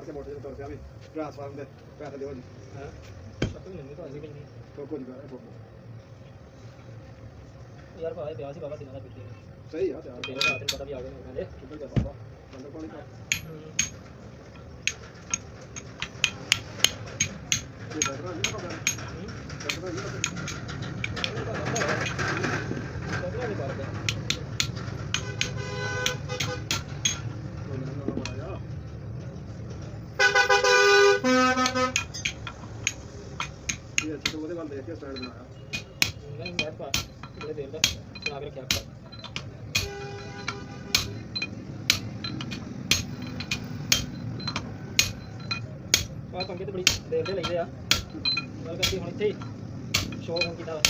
ਕੇ motor ਤੇ ਤੁਰ ਪਿਆ ਵੀ ਟ੍ਰਾਂਸਫਾਰਮ ਦੇ ਪੈਸੇ ਦਿਓ ਜੀ ਹਾਂ ਪਤਾ ਨਹੀਂ ਤਾਂ ਅਸੀਂ ਵੀ ਨਹੀਂ ਕੋਈ ਕੁਝ ਕਰ ਯਾਰ ਭਾਵੇਂ ਪਿਆ ਸੀ ਬਾਬਾ ਸਿੰਘਾਂ ਦਾ ਪਿੱਛੇ ਸਹੀ ਆ ਯਾਰ ਤੇਰੇ ਰਾਤ ਨੂੰ ਪਤਾ ਵੀ ਆ ਗਏ ਕਹਿੰਦੇ ਕਿੱਧਰ ਜਾ ਬਾਬਾ ਅੰਦਰ ਪਾਣੀ ਪਾ ਇਹ ਬੈਠਣਾ ਨਹੀਂ ਪਤਾ ਬੈਠਣਾ ਨਹੀਂ ਪਤਾ ਨਹੀਂ ਬਾਤ ਇਹ ਅੱਛਾ ਉਹਦੇ ਵੱਲ ਦੇਖ ਕੇ ਸਟੈਂਡ ਬਣਾਇਆ ਨਹੀਂ ਮੈਂ ਪਾ ਬੜੇ ਦੇਰ ਦਾ ਬਣਾ ਕੇ ਰੱਖਿਆ ਆ ਪੰਗੇ ਤੇ ਬੜੀ ਦੇਰ ਦੇ ਲੈਂਦੇ ਆ ਮੈਂ ਕਹਿੰਦੀ ਹੁਣ ਇੱਥੇ ਸ਼ੋਅ ਹੁਣ ਕੀਤਾ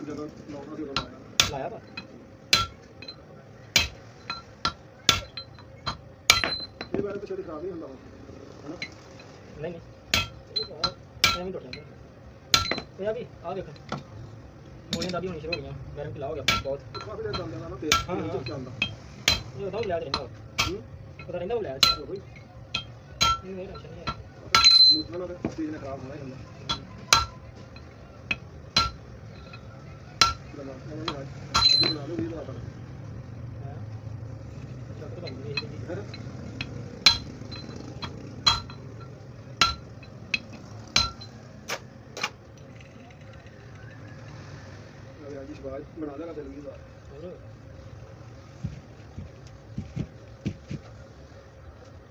ਜਦੋਂ ਲਾਉਣਾ ਸੀ ਉਦੋਂ ਲਾਇਆ ਵਾ ਇਹ ਬਾਰੇ ਪਿੱਛੇ ਖਰਾਬ ਨਹੀਂ ਹੁੰਦਾ ਹਨਾ ਨਹੀਂ ਨਹੀਂ ਐਵੇਂ ਟੁੱਟ ਜਾਂਦਾ ਇਹ ਆ ਵੀ ਆ ਦੇਖ ਮੋਲੀਆਂ ਦਾ ਵੀ ਹੋਣੀ ਸ਼ੁਰੂ ਹੋ ਗਈਆਂ ਗਰਮ ਕਿਲਾ ਹੋ ਗਿਆ ਬਹੁਤ ਕਾਫੀ ਦੇਰ ਚੱਲ ਜਾਂਦਾ ਨਾ ਤੇ ਚੱਲਦਾ ਇਹ ਉਹਦਾ ਵੀ ਲਿਆ ਰਹਿੰਦਾ ਪਤਾ ਰਹਿੰਦਾ ਉਹ ਲਿਆ ਚ ਉਹ ਬਈ ਇਹ ਟੈਨਸ਼ਨ ਨਹੀਂ ਹੈ ਮੂਤਰਾ ਨਾਲ ਚੀਜ਼ ਨੇ ਖਰਾਬ ਹੋਣਾ ਹੀ ਹੁੰਦਾ ਬਣਾ ਲਓ ਵੀ ਬਾਤ ਹਾਂ ਚੱਕ ਤਾਂ ਨਹੀਂ ਇਹ ਫਿਰ ਅੱਜ ਸ਼ਬਾਜ ਬਣਾ ਦੇਗਾ ਦਿਲ ਵੀ ਬਾਤ ਹੋਰ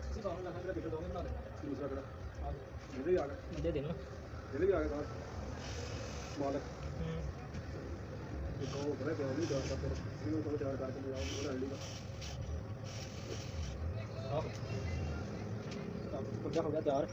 ਸੀ ਬਾਹਰ ਲੱਗਾ ਤੇਰਾ ਬਿੱਟ ਦੋਗੇ ਬਣਾ ਦੇ ਦੂਸਰਾ ਕਿਹੜਾ ਆ ਇਹਦੇ ਵੀ ਆ ਗਿਆ ਦੇ ਦੇਣਾ ਇਹਦੇ ਵੀ ਆ ਗਿਆ ਮਾਲਕ ਇੱਕ ਉਹ ਬੜਾ ਪਿਆ ਨਹੀਂ ਜਾਂਦਾ ਫਿਰ ਇਹਨੂੰ ਤੋਂ ਚਾਰ ਕਰਕੇ ਲਿਆਓ ਉਹ ਰੈਡੀ ਦਾ ਆਹ ਕੰਮ ਹੋ ਗਿਆ ਤਿਆਰ